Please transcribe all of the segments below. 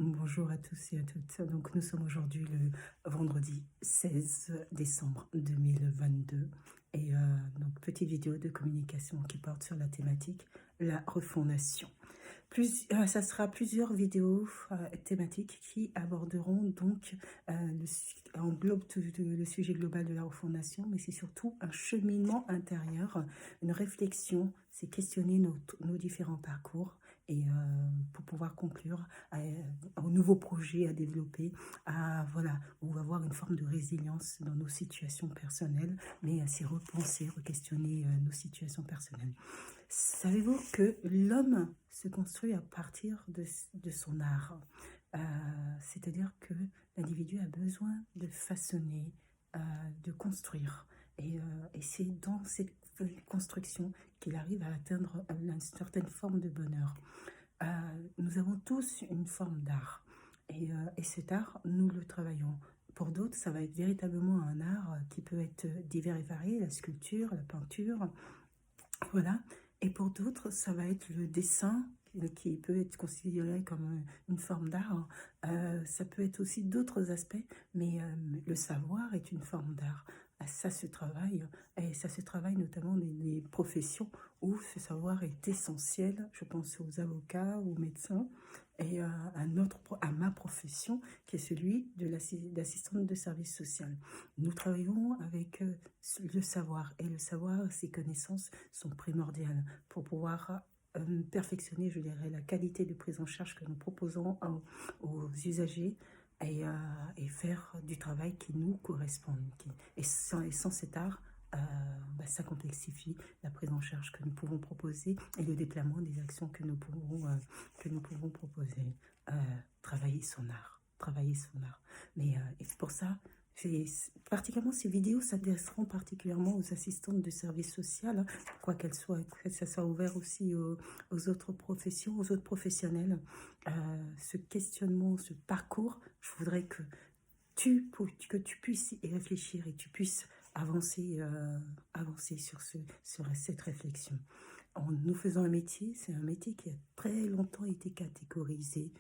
Bonjour à tous et à toutes. Donc, nous sommes aujourd'hui le vendredi 16 décembre 2022. Et donc, petite vidéo de communication qui porte sur la thématique la refondation. Ça sera plusieurs vidéos thématiques qui aborderont donc englobe le sujet global de la refondation, mais c'est surtout un cheminement intérieur, une réflexion, c'est questionner nos différents parcours et pour pouvoir conclure aux nouveaux projets à développer, voilà, où on va avoir une forme de résilience dans nos situations personnelles, mais à s'y repenser, re-questionner nos situations personnelles. Savez-vous que l'homme se construit à partir de son art? C'est-à-dire que l'individu a besoin de façonner, de construire. Et c'est dans cette construction qu'il arrive à atteindre une certaine forme de bonheur. Nous avons tous une forme d'art. Et cet art, nous le travaillons. Pour d'autres, ça va être véritablement un art qui peut être divers et varié, la sculpture, la peinture, voilà. Et pour d'autres, ça va être le dessin qui peut être considéré comme une forme d'art. Ça peut être aussi d'autres aspects, mais le savoir est une forme d'art. Ça se travaille, et ça se travaille notamment dans les professions où ce savoir est essentiel. Je pense aux avocats, aux médecins, et à ma profession, qui est celui de l'assistante de service social. Nous travaillons avec le savoir, et le savoir, ces connaissances sont primordiales pour pouvoir perfectionner, je dirais, la qualité de prise en charge que nous proposons aux usagers et faire du travail qui nous correspond. Et sans cet art, ça complexifie la prise en charge que nous pouvons proposer et le déploiement des actions que nous pouvons proposer. Travailler son art, travailler son art. Mais et pour ça, particulièrement ces vidéos s'adresseront particulièrement aux assistantes de service social, hein, quoi qu'elles soient, que ça soit ouvert aussi aux autres professions, aux autres professionnels. Ce questionnement, ce parcours, je voudrais que que tu puisses y réfléchir et tu puisses avancer sur cette réflexion. En nous faisant un métier, c'est un métier qui a très longtemps été catégorisé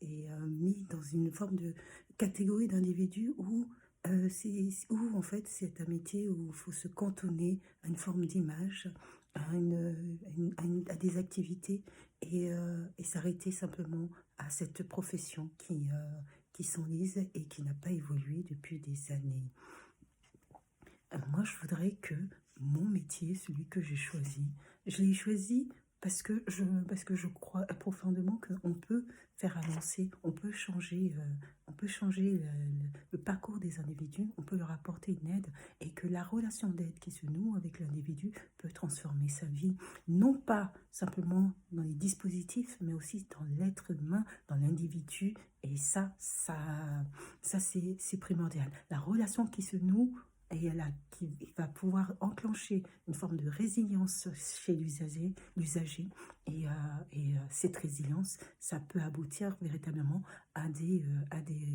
et mis dans une forme de catégorie d'individus où en fait c'est un métier où il faut se cantonner à une forme d'image, à des activités et s'arrêter simplement à cette profession qui s'enlise et qui n'a pas évolué depuis des années. Moi, je voudrais que mon métier, celui que j'ai choisi, je l'ai choisi parce que je crois profondément qu'on peut faire avancer, on peut changer le parcours des individus, on peut leur apporter une aide et que la relation d'aide qui se noue avec l'individu peut transformer sa vie, non pas simplement dans les dispositifs, mais aussi dans l'être humain, dans l'individu. Et ça c'est primordial. La relation qui se noue et qui va pouvoir enclencher une forme de résilience chez l'usager et cette résilience, ça peut aboutir véritablement à des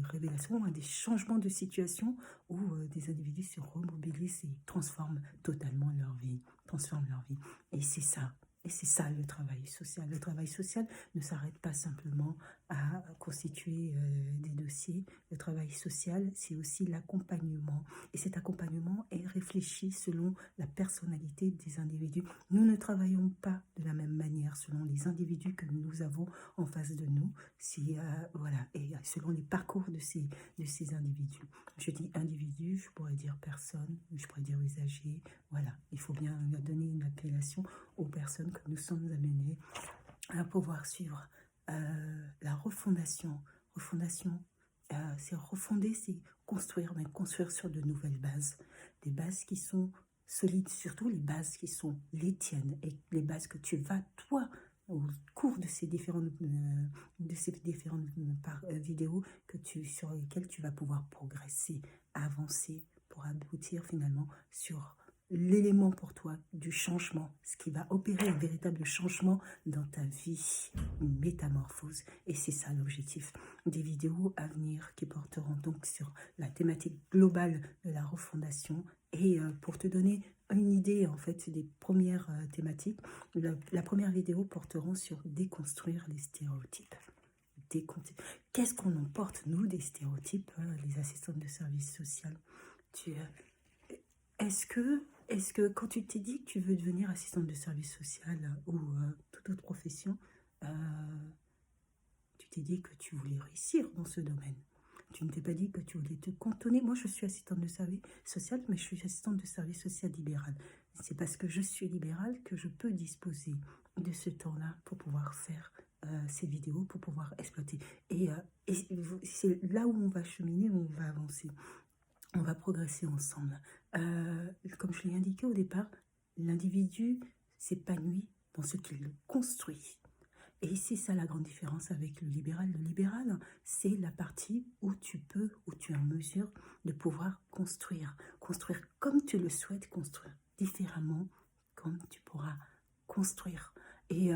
révélations, à des changements de situation où des individus se remobilisent et transforment totalement leur vie, Et c'est ça. Et c'est ça le travail social. Le travail social ne s'arrête pas simplement à constituer des dossiers. Le travail social, c'est aussi l'accompagnement. Et cet accompagnement est réfléchi selon la personnalité des individus. Nous ne travaillons pas de la même manière selon les individus que nous avons en face de nous. Voilà, et selon les parcours de ces individus. Je dis individu, je pourrais dire personne, je pourrais dire usager. Voilà, il faut bien donner une appellation aux personnes que nous sommes amenés à pouvoir suivre. La refondation. C'est refonder, c'est construire, mais construire sur de nouvelles bases. Des bases qui sont solides, surtout les bases qui sont les tiennes et les bases que tu vas, toi, au cours de ces différentes vidéos sur lesquelles tu vas pouvoir progresser, avancer pour aboutir finalement sur l'élément pour toi du changement, ce qui va opérer un véritable changement dans ta vie, une métamorphose. Et c'est ça l'objectif des vidéos à venir qui porteront donc sur la thématique globale de la refondation. Et pour te donner une idée en fait des premières thématiques, la première vidéo porteront sur déconstruire les stéréotypes. Qu'est-ce qu'on emporte, nous, des stéréotypes, les assistantes de service social? Tu, est-ce que quand tu t'es dit que tu veux devenir assistante de service social ou toute autre profession, euh, tu t'es dit que tu voulais réussir dans ce domaine? Tu ne t'es pas dit que tu voulais te cantonner. Moi, je suis assistante de service social, mais je suis assistante de service social libéral. C'est parce que je suis libérale que je peux disposer de ce temps-là pour pouvoir faire ces vidéos, pour pouvoir exploiter. Et c'est là où on va cheminer, où on va avancer. On va progresser ensemble. Comme je l'ai indiqué au départ, l'individu s'épanouit dans ce qu'il construit. Et c'est ça la grande différence avec le libéral. Le libéral, c'est la partie où tu es en mesure de pouvoir construire. Construire comme tu le souhaites, construire différemment comme tu pourras construire. Et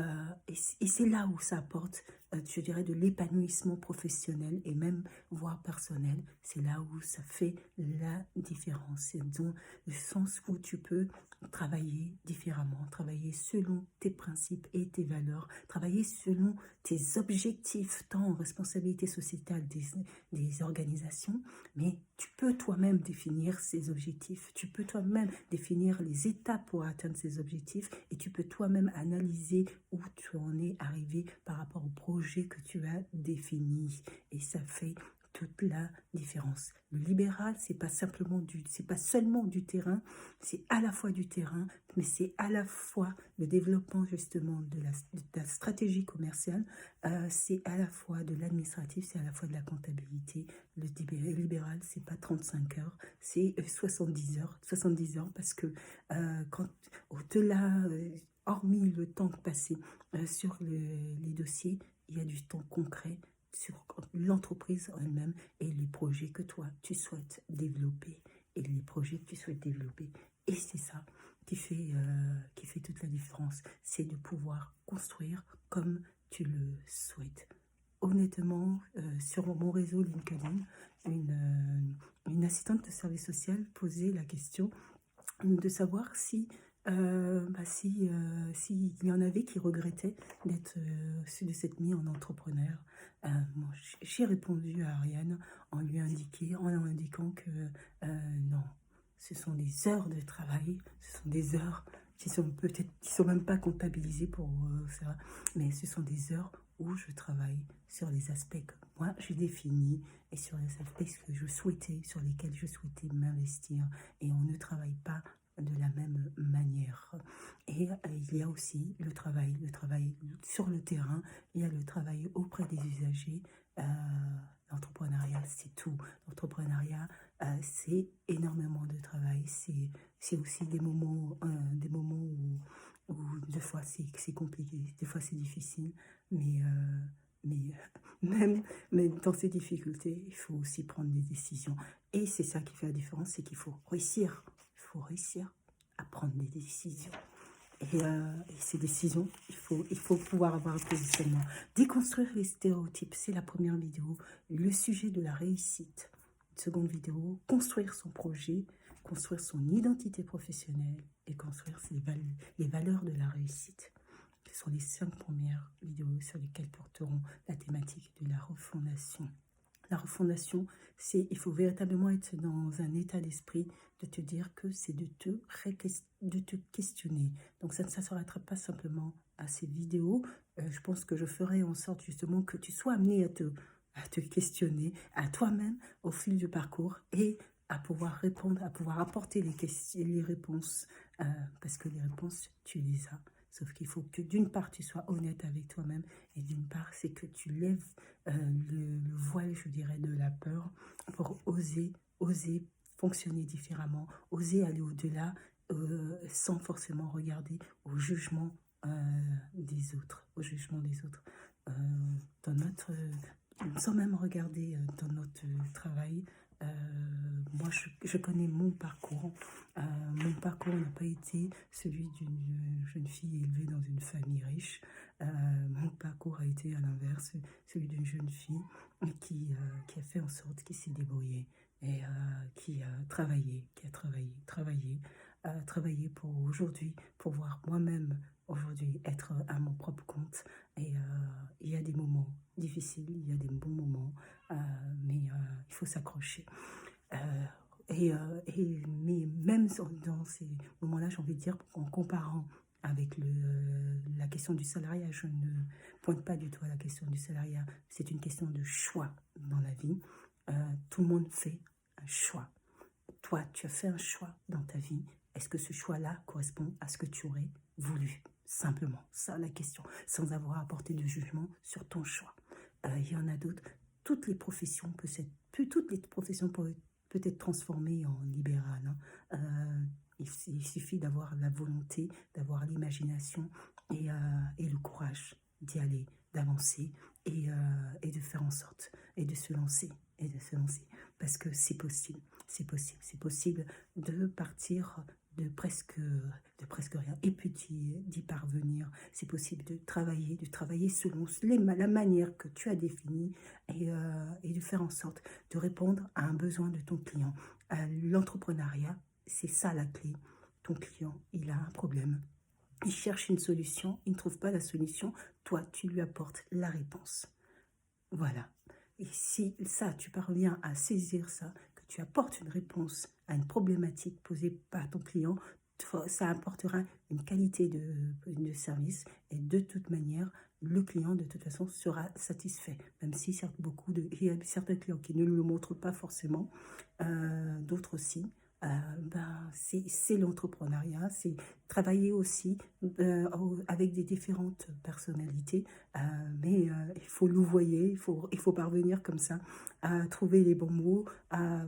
c'est là où ça apporte, je dirais, de l'épanouissement professionnel et même voire personnel. C'est là où ça fait la différence. C'est dans le sens où tu peux travailler différemment, travailler selon tes principes et tes valeurs, travailler selon tes objectifs, tant en responsabilité sociétale des organisations, mais tu peux toi-même définir ces objectifs, tu peux toi-même définir les étapes pour atteindre ces objectifs et tu peux toi-même analyser où tu en es arrivé par rapport au projet que tu as défini. Et ça fait toute la différence. Le libéral, c'est pas seulement du terrain, c'est à la fois du terrain, mais c'est à la fois le développement justement de la stratégie commerciale, c'est à la fois de l'administratif, c'est à la fois de la comptabilité. Le libéral, c'est pas 35 heures, c'est 70 heures. 70 heures parce que quand au-delà, hormis le temps passé sur les dossiers, il y a du temps concret sur l'entreprise elle-même et les projets que toi, tu souhaites développer. Et les projets que tu souhaites développer. Et c'est ça qui fait toute la différence. C'est de pouvoir construire comme tu le souhaites. Honnêtement, sur mon réseau LinkedIn, une assistante de service social posait la question de savoir s'il y en avait qui regrettaient de s'être mis en entrepreneur. Moi, j'ai répondu à Ariane en lui indiquant que non, ce sont des heures de travail, ce sont des heures qui sont même pas comptabilisées pour ça, mais ce sont des heures où je travaille sur les aspects que moi j'ai définis et sur les aspects sur lesquels je souhaitais m'investir. Et on ne travaille pas de la même manière. Et il y a aussi le travail sur le terrain, il y a le travail auprès des usagers. L'entrepreneuriat, c'est tout. L'entrepreneuriat, c'est énormément de travail. C'est aussi des moments où des fois c'est compliqué, des fois c'est difficile, mais même dans ces difficultés, il faut aussi prendre des décisions. Et c'est ça qui fait la différence, c'est qu'il faut réussir. Il faut réussir à prendre des décisions. Et ces décisions, il faut pouvoir avoir un positionnement. Déconstruire les stéréotypes, c'est la première vidéo. Le sujet de la réussite. Seconde vidéo, construire son projet, construire son identité professionnelle et construire les valeurs de la réussite. Ce sont les 5 premières vidéos sur lesquelles porteront la thématique de la refondation. La refondation, il faut véritablement être dans un état d'esprit de te dire que c'est de te questionner. Donc ça ne s'arrêtera pas simplement à ces vidéos. Je pense que je ferai en sorte justement que tu sois amené à te questionner à toi-même au fil du parcours et à pouvoir répondre, à pouvoir apporter les réponses. Parce que les réponses, tu les as. Sauf qu'il faut que d'une part, tu sois honnête avec toi-même et d'une part, c'est que tu lèves le voile, je dirais, de la peur pour oser fonctionner différemment, oser aller au-delà sans forcément regarder au jugement des autres, Euh, sans même regarder dans notre travail. Moi, je connais mon parcours. Mon parcours n'a pas été celui d'une jeune fille élevée dans une famille riche. Mon parcours a été à l'inverse, celui d'une jeune fille qui a fait en sorte qu'il s'est débrouillé et qui a travaillé pour aujourd'hui pouvoir moi-même aujourd'hui être à mon propre compte. Et il y a des moments difficiles, il y a des bons moments, mais il faut s'accrocher. Mais même dans ces moments-là, j'ai envie de dire, en comparant avec la question du salariat, je ne pointe pas du tout à la question du salariat, c'est une question de choix dans la vie. Tout le monde fait un choix. Toi, tu as fait un choix dans ta vie. Est-ce que ce choix-là correspond à ce que tu aurais voulu? Simplement, ça la question, sans avoir à porter de jugement sur ton choix. Il y en a d'autres. Toutes les professions peuvent être transformées en libérales. Il suffit d'avoir la volonté, d'avoir l'imagination et le courage d'y aller, d'avancer et de faire en sorte et de se lancer parce que c'est possible. C'est possible de partir de presque rien et puis d'y parvenir. C'est possible de travailler selon la manière que tu as définie et de faire en sorte de répondre à un besoin de ton client. L'entrepreneuriat, c'est ça la clé. Ton client, il a un problème. Il cherche une solution, il ne trouve pas la solution. Toi, tu lui apportes la réponse. Voilà. Et si ça, tu parviens à saisir ça, que tu apportes une réponse à une problématique posée par ton client, ça apportera une qualité de service et de toute manière, le client de toute façon sera satisfait. Même si il y a certains clients qui ne le montrent pas forcément, d'autres aussi. C'est l'entrepreneuriat, c'est travailler aussi avec des différentes personnalités, mais il faut louvoyer, il faut parvenir comme ça à trouver les bons mots,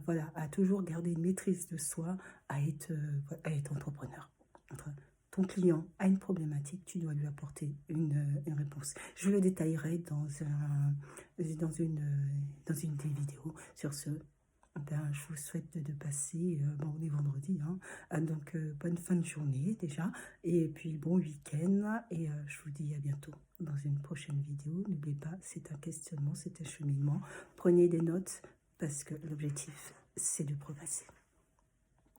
voilà, à toujours garder une maîtrise de soi, à être entrepreneur. Ton client a une problématique, tu dois lui apporter une réponse. Je le détaillerai dans une des vidéos. Sur ce, je vous souhaite de passer, bon, on est vendredi, donc bonne fin de journée déjà, et puis bon week-end, et je vous dis à bientôt dans une prochaine vidéo. N'oubliez pas, c'est un questionnement, c'est un cheminement. Prenez des notes parce que l'objectif, c'est de progresser.